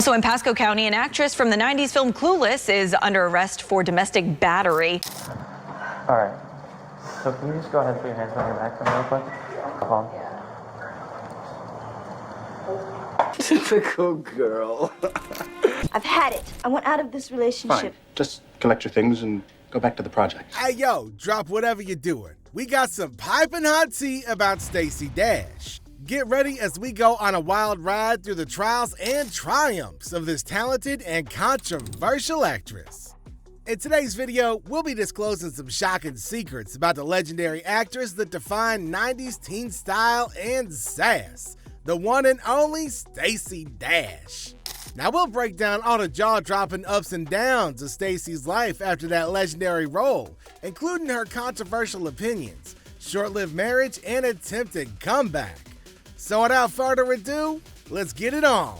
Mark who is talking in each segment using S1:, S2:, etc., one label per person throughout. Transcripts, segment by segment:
S1: Also in Pasco County, an actress from the 90s film Clueless is under arrest for domestic battery.
S2: All right. So can you just go ahead and put your hands on your back for me real quick?
S3: Typical girl.
S4: I've had it. I want out of this relationship.
S3: Fine. Just collect your things and go back to the project.
S5: Hey, yo, drop whatever you're doing. We got some piping hot tea about Stacey Dash. Get ready as we go on a wild ride through the trials and triumphs of this talented and controversial actress. In today's video, we'll be disclosing some shocking secrets about the legendary actress that defined 90s teen style and sass, the one and only Stacey Dash. Now we'll break down all the jaw-dropping ups and downs of Stacey's life after that legendary role, including her controversial opinions, short-lived marriage, and attempted comeback. So without further ado, let's get it on.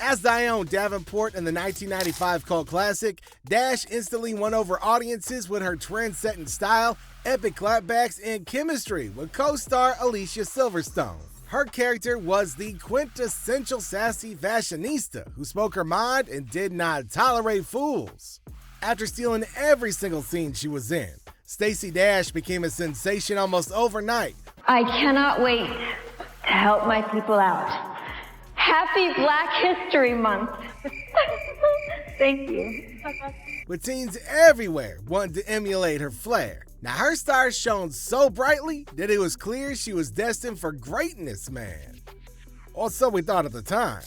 S5: As Dione Davenport in the 1995 cult classic, Dash instantly won over audiences with her trend-setting style, epic clapbacks, and chemistry with co-star Alicia Silverstone. Her character was the quintessential sassy fashionista who spoke her mind and did not tolerate fools. After stealing every single scene she was in, Stacey Dash became a sensation almost overnight.
S4: I cannot wait to help my people out. Happy Black History Month. Thank you.
S5: With teens everywhere wanting to emulate her flair. Now her star shone so brightly that it was clear she was destined for greatness, man. Or so we thought at the time.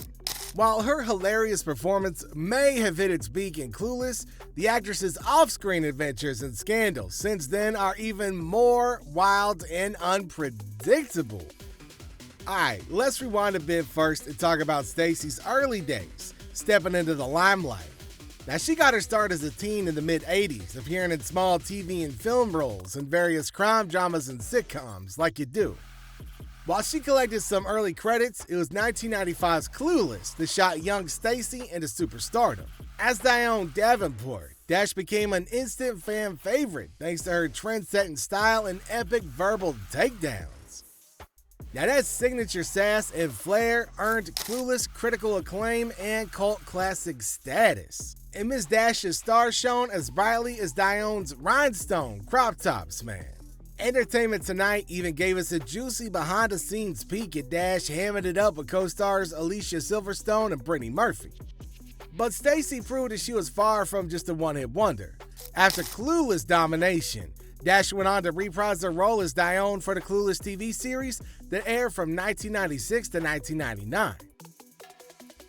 S5: While her hilarious performance may have hit its peak in Clueless, the actress's off-screen adventures and scandals since then are even more wild and unpredictable. Alright, let's rewind a bit first and talk about Stacey's early days, stepping into the limelight. Now, she got her start as a teen in the mid-'80s, appearing in small TV and film roles in various crime dramas and sitcoms, like you do. While she collected some early credits, it was 1995's Clueless that shot young Stacey into superstardom. As Dione Davenport, Dash became an instant fan favorite thanks to her trend-setting style and epic verbal takedowns. Now that signature sass and flair earned Clueless critical acclaim and cult classic status. And Miss Dash's star shone as brightly as Dione's rhinestone crop tops, man. Entertainment Tonight even gave us a juicy behind-the-scenes peek at Dash hamming it up with co-stars Alicia Silverstone and Brittany Murphy. But Stacey proved that she was far from just a one-hit wonder. After Clueless domination, Dash went on to reprise her role as Dione for the Clueless TV series that aired from 1996 to 1999.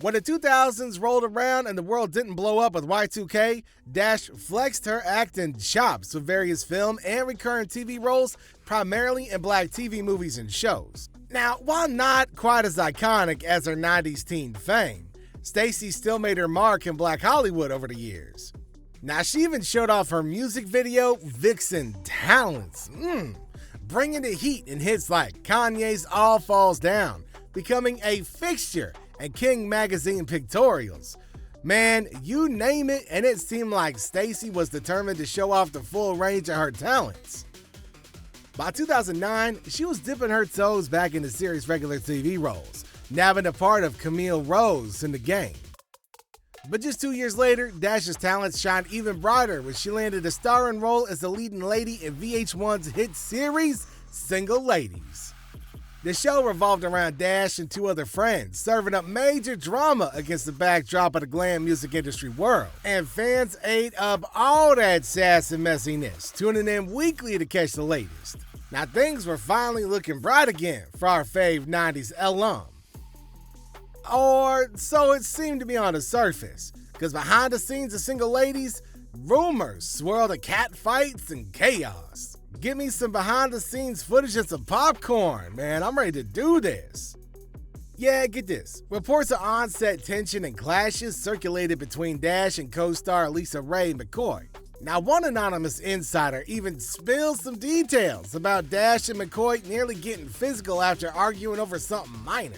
S5: When the 2000s rolled around and the world didn't blow up with Y2K, Dash flexed her acting chops with various film and recurring TV roles, primarily in black TV movies and shows. Now, while not quite as iconic as her 90s teen fame, Stacey still made her mark in black Hollywood over the years. Now, she even showed off her music video Vixen talents, bringing the heat in hits like Kanye's All Falls Down, becoming a fixture and King Magazine pictorials. Man, you name it, and it seemed like Stacey was determined to show off the full range of her talents. By 2009, she was dipping her toes back into series regular TV roles, nabbing a part of Camille Rose in The Game. But just 2 years later, Dash's talents shined even brighter when she landed a starring role as the leading lady in VH1's hit series, Single Ladies. The show revolved around Dash and two other friends, serving up major drama against the backdrop of the glam music industry world. And fans ate up all that sass and messiness, tuning in weekly to catch the latest. Now things were finally looking bright again for our fave 90s alum. Or so it seemed to be on the surface, because behind the scenes of Single Ladies, rumors swirled of cat fights and chaos. Give me some behind-the-scenes footage and some popcorn, man. I'm ready to do this. Yeah, get this. Reports of on-set tension and clashes circulated between Dash and co-star Lisa Ray McCoy. Now, one anonymous insider even spilled some details about Dash and McCoy nearly getting physical after arguing over something minor.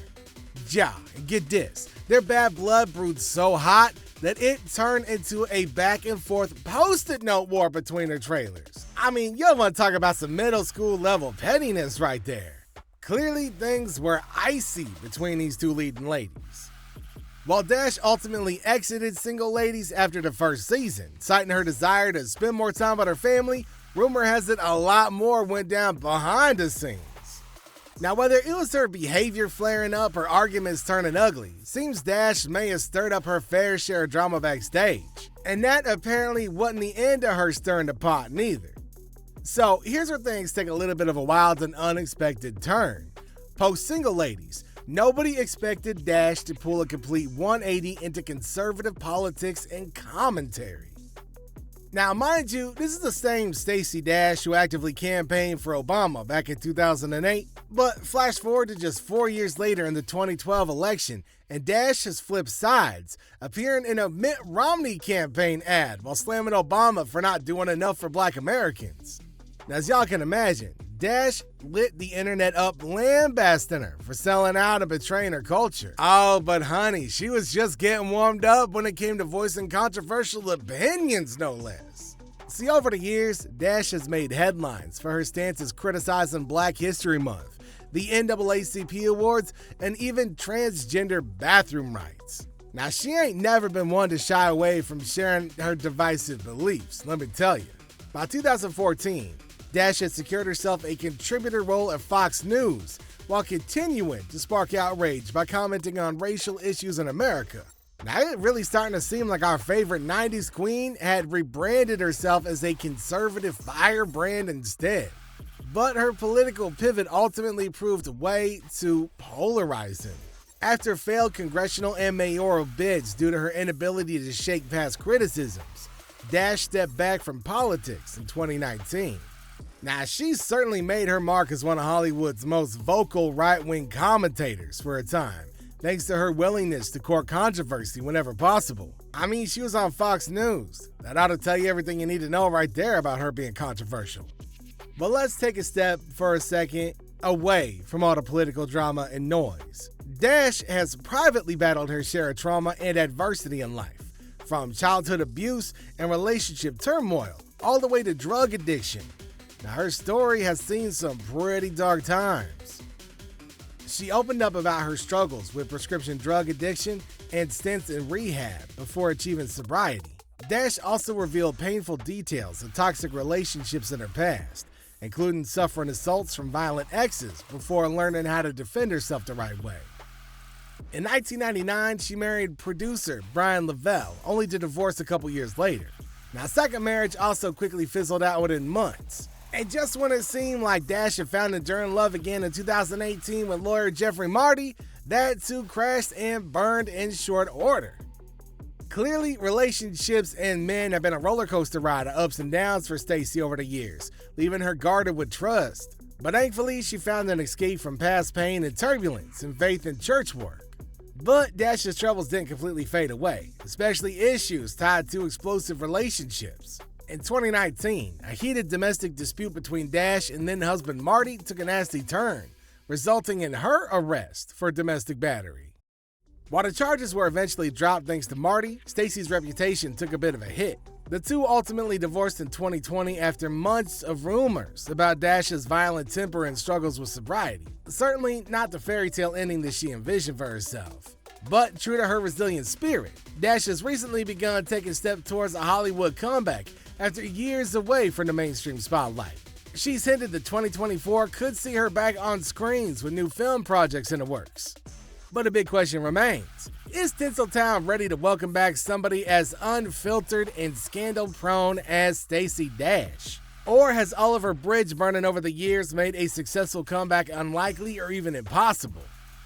S5: And get this. Their bad blood brewed so hot that it turned into a back-and-forth Post-it note war between their trailers. I mean, you want to talk about some middle school level pettiness right there. Clearly, things were icy between these two leading ladies. While Dash ultimately exited Single Ladies after the first season, citing her desire to spend more time with her family, rumor has it a lot more went down behind the scenes. Now, whether it was her behavior flaring up or arguments turning ugly, seems Dash may have stirred up her fair share of drama backstage. And that apparently wasn't the end of her stirring the pot neither. So here's where things take a little bit of a wild and unexpected turn. Post Single Ladies, nobody expected Dash to pull a complete 180 into conservative politics and commentary. Now, mind you, this is the same Stacey Dash who actively campaigned for Obama back in 2008, but flash forward to just 4 years later in the 2012 election, and Dash has flipped sides, appearing in a Mitt Romney campaign ad while slamming Obama for not doing enough for Black Americans. Now, as y'all can imagine, Dash lit the internet up lambasting her for selling out and betraying her culture. Oh, but honey, she was just getting warmed up when it came to voicing controversial opinions, no less. See, over the years, Dash has made headlines for her stances criticizing Black History Month, the NAACP Awards, and even transgender bathroom rights. Now, she ain't never been one to shy away from sharing her divisive beliefs, let me tell you. By 2014, Dash had secured herself a contributor role at Fox News, while continuing to spark outrage by commenting on racial issues in America. Now, it's really starting to seem like our favorite 90s queen had rebranded herself as a conservative firebrand instead. But her political pivot ultimately proved way too polarizing. After failed congressional and mayoral bids due to her inability to shake past criticisms, Dash stepped back from politics in 2019. Now, she's certainly made her mark as one of Hollywood's most vocal right-wing commentators for a time, thanks to her willingness to court controversy whenever possible. I mean, she was on Fox News. That ought to tell you everything you need to know right there about her being controversial. But let's take a step for a second away from all the political drama and noise. Dash has privately battled her share of trauma and adversity in life, from childhood abuse and relationship turmoil, all the way to drug addiction. Now, her story has seen some pretty dark times. She opened up about her struggles with prescription drug addiction and stints in rehab before achieving sobriety. Dash also revealed painful details of toxic relationships in her past, including suffering assaults from violent exes before learning how to defend herself the right way. In 1999, she married producer Brian Lavelle, only to divorce a couple years later. Now, second marriage also quickly fizzled out within months. And just when it seemed like Dash had found enduring love again in 2018 with lawyer Jeffrey Marty, that too crashed and burned in short order. Clearly, relationships and men have been a roller coaster ride of ups and downs for Stacey over the years, leaving her guarded with trust. But thankfully, she found an escape from past pain and turbulence in faith and church work. But Dash's troubles didn't completely fade away, especially issues tied to explosive relationships. In 2019, a heated domestic dispute between Dash and then-husband Marty took a nasty turn, resulting in her arrest for domestic battery. While the charges were eventually dropped thanks to Marty, Stacey's reputation took a bit of a hit. The two ultimately divorced in 2020 after months of rumors about Dash's violent temper and struggles with sobriety. Certainly not the fairy tale ending that she envisioned for herself. But true to her resilient spirit, Dash has recently begun taking steps towards a Hollywood comeback after years away from the mainstream spotlight. She's hinted that 2024 could see her back on screens with new film projects in the works. But a big question remains. Is Tinseltown ready to welcome back somebody as unfiltered and scandal-prone as Stacey Dash? Or has Oliver Bridge burning over the years made a successful comeback unlikely or even impossible?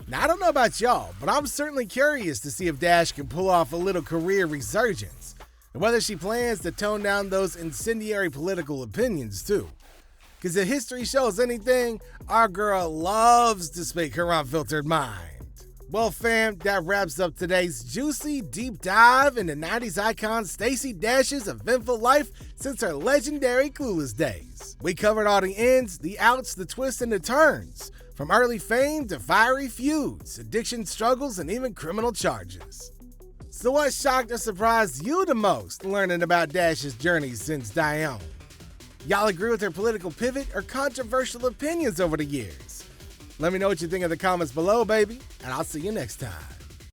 S5: Now, I don't know about y'all, but I'm certainly curious to see if Dash can pull off a little career resurgence, and whether she plans to tone down those incendiary political opinions too. Because if history shows anything, our girl loves to speak her unfiltered mind. Well, fam, that wraps up today's juicy deep dive into 90s icon Stacey Dash's eventful life since her legendary Clueless days. We covered all the ins, the outs, the twists, and the turns, from early fame to fiery feuds, addiction struggles, and even criminal charges. So what shocked or surprised you the most learning about Dash's journey since Dion? Y'all agree with her political pivot or controversial opinions over the years? Let me know what you think in the comments below, baby, and I'll see you next time.